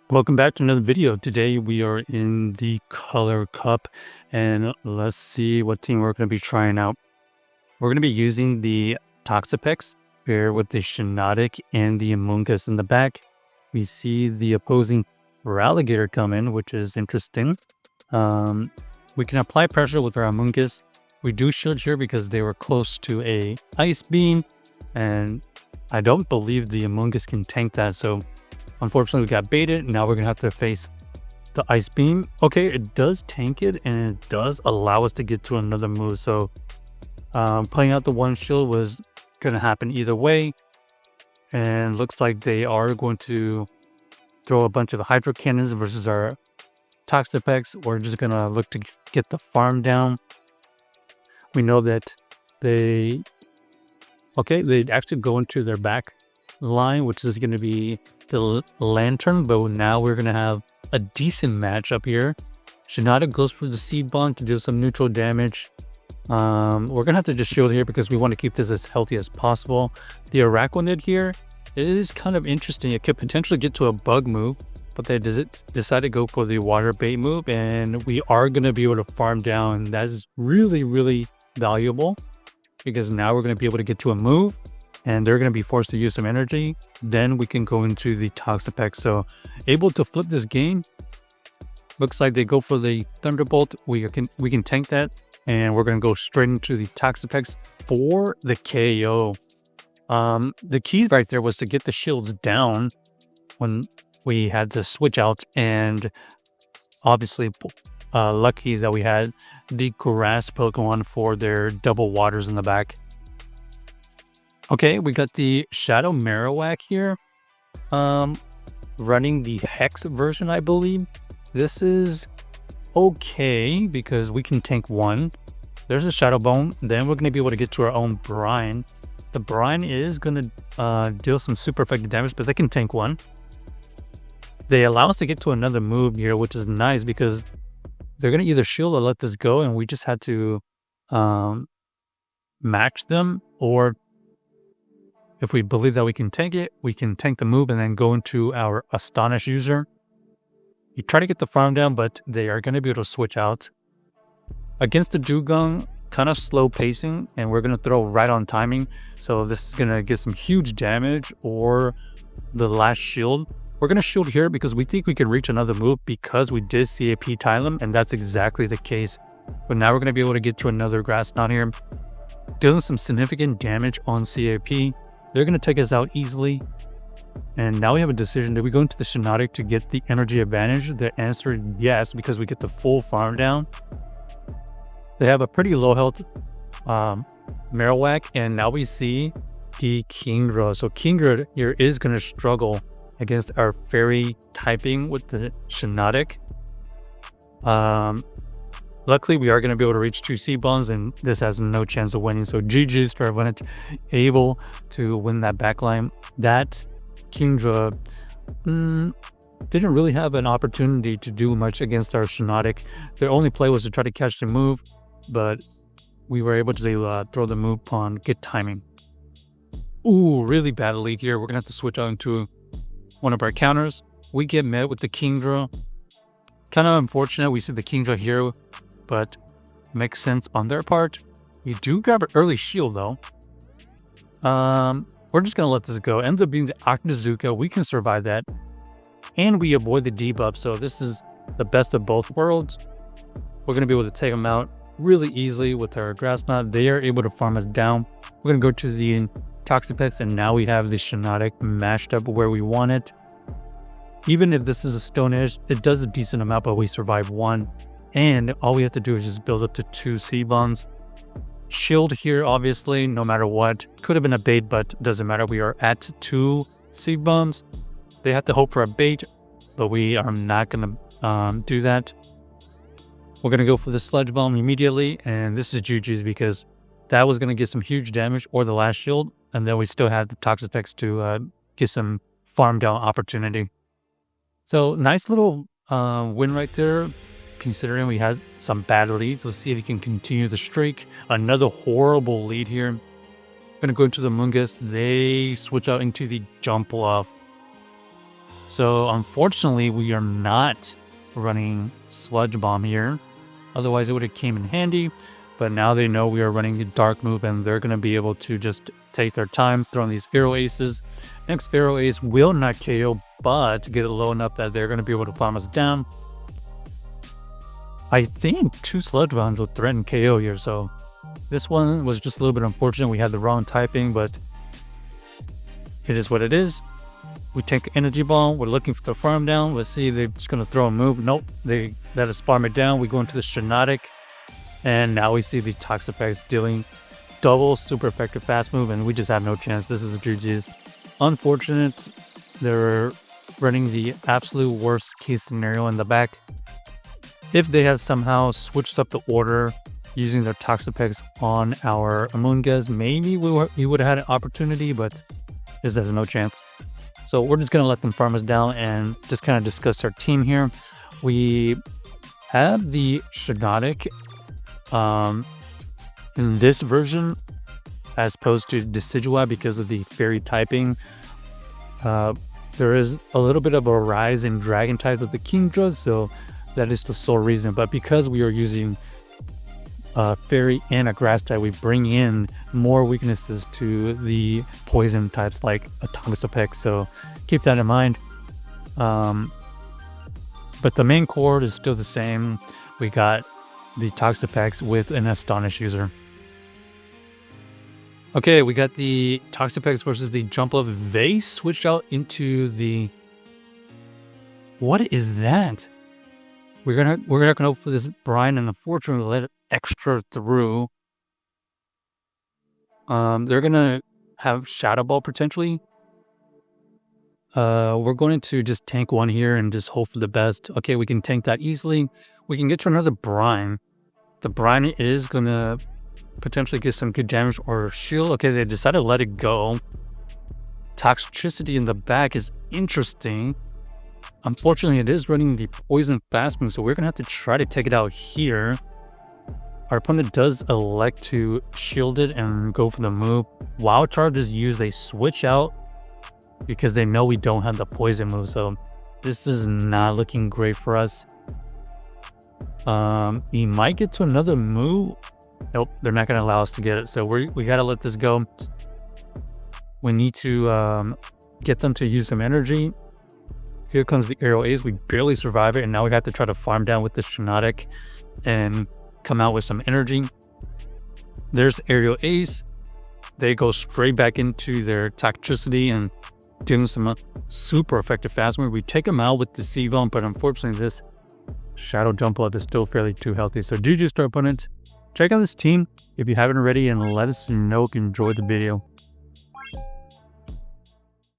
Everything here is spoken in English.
Welcome back to another video. Today we are in the Color Cup and let's see what team we're going to be trying out. We're going to be using the Toxapex here with the Shiinotic and the Amoonguss in the back. We see the opposing Alligator come in, which is interesting. We can apply pressure with our Amoonguss. We do shield here because they were close to a Ice Beam, and I don't believe the Amoonguss can tank that, so unfortunately we got baited. Now we're gonna have to face the Ice Beam. Okay, it does tank it and it does allow us to get to another move, so playing out the one shield was gonna happen either way, and looks like they are going to throw a bunch of Hydro Cannons versus our Toxapex. We're just gonna look to get the farm down. We know that they actually go into their back line, which is going to be the Lantern, but now we're going to have a decent match up here. Shiinotic goes for the Seed Bomb to do some neutral damage. We're going to have to just shield here because we want to keep this as healthy as possible. The Araquanid here, it is kind of interesting. It could potentially get to a bug move, but they decide to go for the water bait move, and we are going to be able to farm down. That is really, really valuable because now we're going to be able to get to a move and they're going to be forced to use some energy. Then we can go into the Toxapex. So able to flip this game. Looks like they go for the Thunderbolt. We can tank that, and we're going to go straight into the Toxapex for the KO. The key right there was to get the shields down when we had the switch out, and obviously lucky that we had the grass Pokemon for their double waters in the back. Okay, we got the Shadow Marowak here, running the Hex version, I believe. This is okay because we can tank one. There's a Shadow Bone. Then we're going to be able to get to our own Brine. The Brine is going to deal some super effective damage, but they can tank one. They allow us to get to another move here, which is nice because they're going to either shield or let this go, and we just had to match them, or if we believe that we can tank it, we can tank the move and then go into our Astonish user. You try to get the farm down, but they are going to be able to switch out. Against the Dugong, kind of slow pacing, and we're going to throw right on timing. So this is going to get some huge damage, or the last shield. We're going to shield here because we think we can reach another move because we did CAP Tylum, and that's exactly the case. But now we're going to be able to get to another Grass Knot here, dealing some significant damage on CAP. They're going to take us out easily. And now we have a decision. Do we go into the Shiinotic to get the energy advantage? The answer is yes, because we get the full farm down. They have a pretty low health Marowak, and now we see the Kingdra. So Kingdra here is going to struggle against our fairy typing with the Shiinotic. Luckily, we are going to be able to reach 2 Seed Bombs, and this has no chance of winning. So GG's for everyone able to win that backline. That Kingdra didn't really have an opportunity to do much against our Shiinotic. Their only play was to try to catch the move, but we were able to throw the move on good timing. Ooh, really bad lead here. We're going to have to switch out into one of our counters. We get met with the Kingdra. Kind of unfortunate we see the Kingdra here, but makes sense on their part. We do grab an early shield though. We're just gonna let this go. Ends up being the Octazooka. We can survive that, and we avoid the debuff. So this is the best of both worlds. We're gonna be able to take them out really easily with our Grass Knot. They are able to farm us down. We're gonna go to the Toxapex, and now we have the Shiinotic mashed up where we want it. Even if this is a Stone Edge, it does a decent amount, but we survive one. And all we have to do is just build up to 2 Seed Bombs. Shield here, obviously, no matter what. Could have been a bait, but doesn't matter. We are at 2 Seed Bombs. They have to hope for a bait, but we are not going to do that. We're going to go for the Sludge Bomb immediately, and this is GG's because that was going to get some huge damage, or the last shield, and then we still had the Toxapex to get some farm down opportunity. So nice little win right there, considering we had some bad leads. Let's see if we can continue the streak. Another horrible lead here. I'm going to go into the Amoonguss. They switch out into the Jump Off. So unfortunately, we are not running Sludge Bomb here. Otherwise, it would have came in handy. But now they know we are running the Dark move, and they're going to be able to just take their time throwing these Arrow Aces. Next Arrow Ace will not KO, but get it low enough that they're going to be able to farm us down. I think 2 Sludge Bombs will threaten KO here, so this one was just a little bit unfortunate. We had the wrong typing, but it is what it is. We take Energy Ball. We're looking for the farm down. Let's see, they're just going to throw a move. Nope, they let us farm it down. We go into the Shiinotic, and now we see the Toxapex dealing double super effective fast move, and we just have no chance. This is GG's. Unfortunate. They're running the absolute worst case scenario in the back. If they had somehow switched up the order using their Toxapex on our Amoonguss, maybe we would have had an opportunity, but this has no chance. So we're just going to let them farm us down and just kind of discuss our team here. We have the Shiinotic in this version as opposed to Decidueye because of the fairy typing. There is a little bit of a rise in dragon types with the Kingdra, so that is the sole reason. But because we are using fairy and a grass type, we bring in more weaknesses to the poison types like a Toxapex, so keep that in mind. But the main core is still the same. We got the Toxapex with an Astonish user. Okay, we got the Toxapex versus the Jump Up Vase switched out into the... What is that? We're gonna go for this Brine, and unfortunately let it extra through. They're gonna have Shadow Ball potentially. We're going to just tank one here and just hope for the best. Okay, we can tank that easily. We can get to another Brine. The Brine is gonna potentially get some good damage or shield. Okay, they decided to let it go. Toxicity in the back is interesting. Unfortunately, it is running the poison fast move, so we're gonna have to try to take it out here. Our opponent does elect to shield it and go for the move. Wild Charge is used. They switch out because they know we don't have the poison move, so this is not looking great for us. He might get to another move. Nope, they're not going to allow us to get it, so we got to let this go. We need to get them to use some energy. Here comes the Arrow Ace. We barely survive it, and now we have to try to farm down with the Shiinotic and come out with some energy. There's Aerial Ace. They go straight back into their Toxicity and doing some super effective fast move. We take them out with the C-Bone, but unfortunately this Shadow Jump Up is still fairly too healthy. So GG's to our opponent. Check out this team if you haven't already, and let us know if you enjoyed the video.